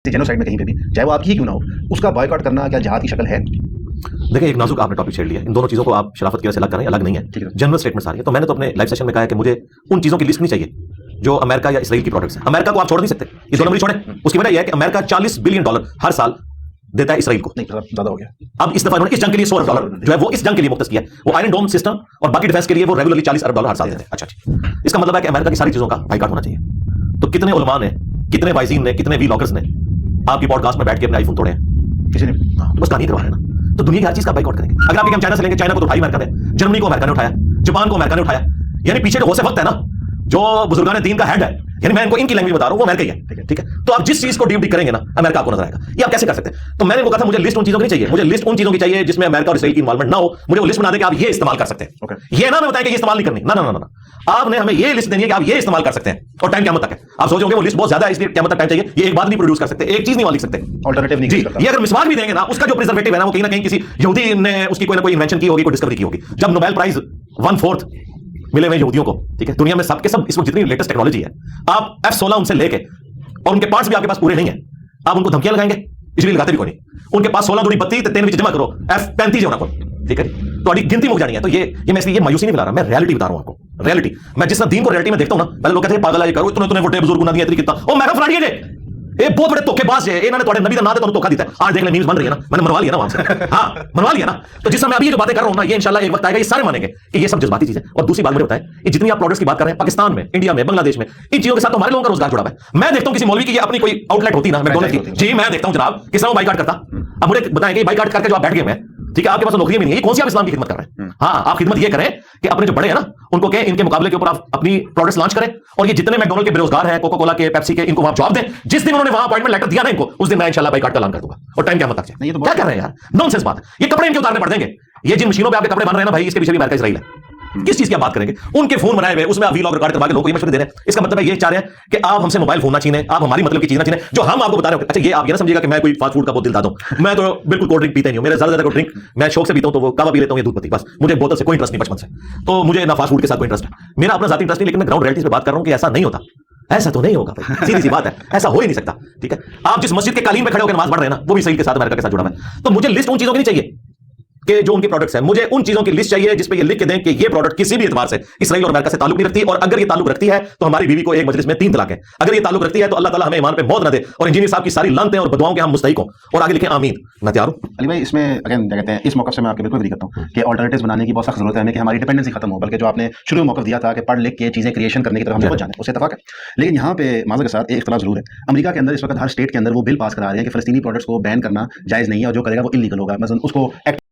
किसी जेनोसाइड में कहीं पे भी, चाहे वो आपकी ही क्यों ना हो, उसका बॉयकॉट करना क्या जिहाद की शक्ल है? देखिए, एक नाजुक आपने टॉपिक छेड़ लिया। इन दोनों चीजों को आप शराफत की वजह से अलग कर रहे हैं, अलग नहीं है, जनरल स्टेटमेंट सारी है। तो मैंने तो अपने लाइव सेशन में कहा है कि मुझे उन चीजों की लिस्ट नहीं चाहिए जो अमेरिका या इसराइल की प्रोडक्ट्स हैं। अमेरिका को आप छोड़ नहीं सकते, ये दोनों भी छोड़े। उसकी वजह यह है कि अमेरिका $40 बिलियन हर साल देता है इसराइल को। नहीं, ज्यादा हो गया। अब इस दफा इन्होंने इस जंग के लिए $100 अरब जो है वो इस जंग के लिए मुख्तस किया है। वो आयरन डोम सिस्टम और बाकी डिफेंस के लिए वो रेगुलरली $40 अरब हर साल देते हैं। अच्छा, इसका मतलब है कि अमेरिका की सारी चीजों का बाइकआउट होना चाहिए। तो कितने उलमा ने, कितने वाइजीन ने, कितने वी लॉगर्स ने आपकी पॉडकास्ट में बैठ के अपने आईफोन तोड़े हैं? किसी ने? बस कहानी करवा रहे हैं ना। तो दुनिया की हर चीज का बाइकआउट करेंगे। अगर आप हम चाइना से लेंगे, चाइना को तो उठाई अमेरिका ने, जर्मनी को अमेरिका ने उठाया, जापान को अमेरिका ने उठाया। यानी पीछे जो हो से वक्त है ना, जो बुजुर्गान दीन का हेड है, यानी मैं इनको इनकी लैंग्वेज बता रहा हूं, वो अमेरिका ही है। ठीक है, तो आप जिस चीज को डीप करेंगे ना, अमेरिका आपको नजर आएगा। ये आप कैसे कर सकते हैं? तो मैंने वो कहा था, मुझे लिस्ट उन चीजों की नहीं चाहिए, मुझे लिस्ट उन चीजों की चाहिए जिसमें अमेरिका और इसराइल की इन्वॉल्वमेंट ना हो। मुझे वो लिस्ट बना दे कि आप ये इस्तेमाल कर सकते हैं। ये ना मैं बताएं कि ये इस्तेमाल नहीं करनी। ना ना ना, आपने हमें ये लिस्ट देनी है कि आप ये इस्तेमाल कर सकते हैं, और टाइम क़यामत तक है। आप सोचोगे वो लिस्ट बहुत ज्यादा है, इसलिए क़यामत तक टाइम चाहिए। ये एक बात नहीं प्रोड्यूस कर सकते, एक चीज नहीं लिख सकते, ऑल्टरनेटिव नहीं कर सकते। ये अगर मिसवाक भी देंगे ना, उसका जो प्रिजर्वेटिव है ना, वो कहीं ना कहीं किसी यहूदी ने उसकी कोई ना कोई इन्वेंशन की होगी, कोई डिस्कवरी की होगी। जब नोबेल प्राइज 1/4 मिले हुए यहूदियों को, ठीक है, दुनिया में सबके सब इस वक्त जितनी लेटेस्ट टेक्नोलॉजी है, आप F-16 उनसे लेके, और उनके पार्ट्स भी आपके पास पूरे नहीं है, आप उनको धमकियां लगाएंगे, इसलिए लगाते भी कोई नहीं। उनके पास 16 दूनी 32 3 विच जमा करो, F-35 होना कोई, ठीक है। तो अड़ी गिनती मुक जानी है। तो ये मैं इसलिए ये मायूसी नहीं फैला रहा, मैं रियलिटी बता रहा हूं आपको। रियलिटी मैं जिस दीन को रियलिटी में देखता हूं ना, पहले लोग कहते हैं पागल है, ये करो, इतने वोटे बुजुर्ग ना दिए, इतनी कितना ओ मैं फलाड़ी है, ये बहुत बड़े धोखेबाज है, इन्होंने तुम्हारे नबी का नाम तो धोखा देता है। आज देख ले मीम्स बन रही है ना, मैंने मनवा लिया ना वहां से। हाँ, मनवा लिया ना। तो जिस समय अभी ये जो बातें कर रहा हूं ना, ये इंशाल्लाह एक वक्त आएगा, ये सारे मानेंगे कि ये सब जज्बाती चीजें। और दूसरी बात मुझे बताएं, ये जितनी आप प्रोडक्ट्स की बात कर रहे हैं, पाकिस्तान में, इंडिया में, बांग्लादेश में, इन चीजों के साथ तो हमारे लोगों का रोजगार जुड़ा हुआ है। मैं देखता हूं किसी मौलवी की ये अपनी कोई आउटलेट होती ना, मैकडॉनल्ड की, जी मैं देखता हूं जनाब, किस तरह बाइकाट करता। अब मुझे बताएं कि बाइकाट करके जो आप बैठ गए हैं, ठीक है, आपके पास नौकरी भी नहीं है, कौन सी आप इस्लाम की खिदमत कर रहे हैं? हाँ, आप खिदमत ये करें कि अपने जो बड़े हैं ना, उनको कहें इनके मुकाबले के ऊपर आप अपनी प्रोडक्ट्स लॉन्च करें, और ये जितने मैकडॉनल्ड के बेरोजगार हैं, कोका कोला के, पेप्सी के, इनको आप जॉब दें। जिस दिन उन्होंने वहां अपॉइंटमेंट लेटर दिया ना इनको, उस दिन मैं इंशाल्लाह बाइकाट का ऐलान कर दूंगा, और टाइम क़यामत तक। नहीं तो क्या कर रहे हैं यार, नॉनसेंस बात है। ये कपड़े इनके उतारने पड़ जाएंगे। ये जिन मशीनों पे आपके कपड़े बन रहे हैं ना भाई, इसके पीछे भी अमेरिका इसराइल है। किस चीज की आप बात करेंगे? उनके फोन बनाए हुए, उसमें आप वीलॉग रिकॉर्ड करवा के लोगों को मशवरे दे रहे हैं। इसका मतलब है ये चाह रहे हैं कि आप हमसे मोबाइल फोन ना छीने, आप हमारी मतलब की चीज ना छीने जो हम आपको बता रहे हो। अच्छा, ये आप ये ना समझिएगा कि मैं कोई फास्ट फूड का बहुत दिल दाता हूं। मैं तो बिल्कुल कोल्ड ड्रिंक पीते नहीं हूं, मेरे ज्यादा ड्रिंक मैं शौक से पीता हूं, तो वो कावा पी लेता हूं या दूध पत्ती, बस। मुझे बोतल से कोई इंटरेस्ट नहीं बचपन से, तो मुझे ना फास्ट फूड के साथ कोई इंटरेस्ट है। मेरा अपना जाती इंटरेस्ट नहीं, लेकिन मैं ग्राउंड रियलिटीज पे बात कर रहा हूं कि ऐसा नहीं होता, ऐसा तो नहीं होगा भाई, सीधी सी बात है, ऐसा हो ही नहीं सकता। ठीक है, आप जिस मस्जिद के कालीन पे खड़े होकर नमाज पढ़ रहे हैं ना, वो भी इसराइल के साथ, अमेरिका के साथ जुड़ा हुआ है। तो मुझे लिस्ट उन चीजों की नहीं चाहिए कि जो उनकी प्रोडक्ट्स हैं, मुझे उन चीजों की लिस्ट चाहिए जिस पे ये लिख के दें कि ये प्रोडक्ट किसी भी एतबार से इसराइल और अमेरिका से ताल्लुक नहीं रखती, और अगर ये ताल्लुक रखती है तो हमारी बीवी को एक मजलिस में 3 तलाक है। अगर ये ताल्लुक रखती है तो अल्लाह ताला हमें ईमान पे मौत ना दे, और इंजीनियर साहब की सारी लानतें और बदुआओं के हम मुस्तहिक हों, और आगे लिखें आमीन। मैं तैयार हूं। अली भाई, इसमें अगेन क्या कहते हैं, इस मौक़िफ़ से मैं आपके बिल्कुल एग्री करता हूं कि ऑल्टरनेटिव्स बनाने की बहुत सख्त जरूरत है हमें, कि हमारी डिपेंडेंसी खत्म हो। बल्कि जो आपने शुरू में मौक़िफ़ दिया था कि पढ़ लिख के चीजें क्रिएशन करने की तरफ हम पहुंच जाने, उससे इत्तफाक है। लेकिन यहाँ पे माज़रत के साथ एक इख्तिलाफ जरूर है। अमेरिका के अंदर इस वक्त हर स्टेट के अंदर वो बिल पास करा रहे हैं कि फ़लस्तीनी प्रोडक्ट्स को बैन करना जायज़ नहीं है, और जो करेगा वो इल्लीगल होगा। मतलब उसको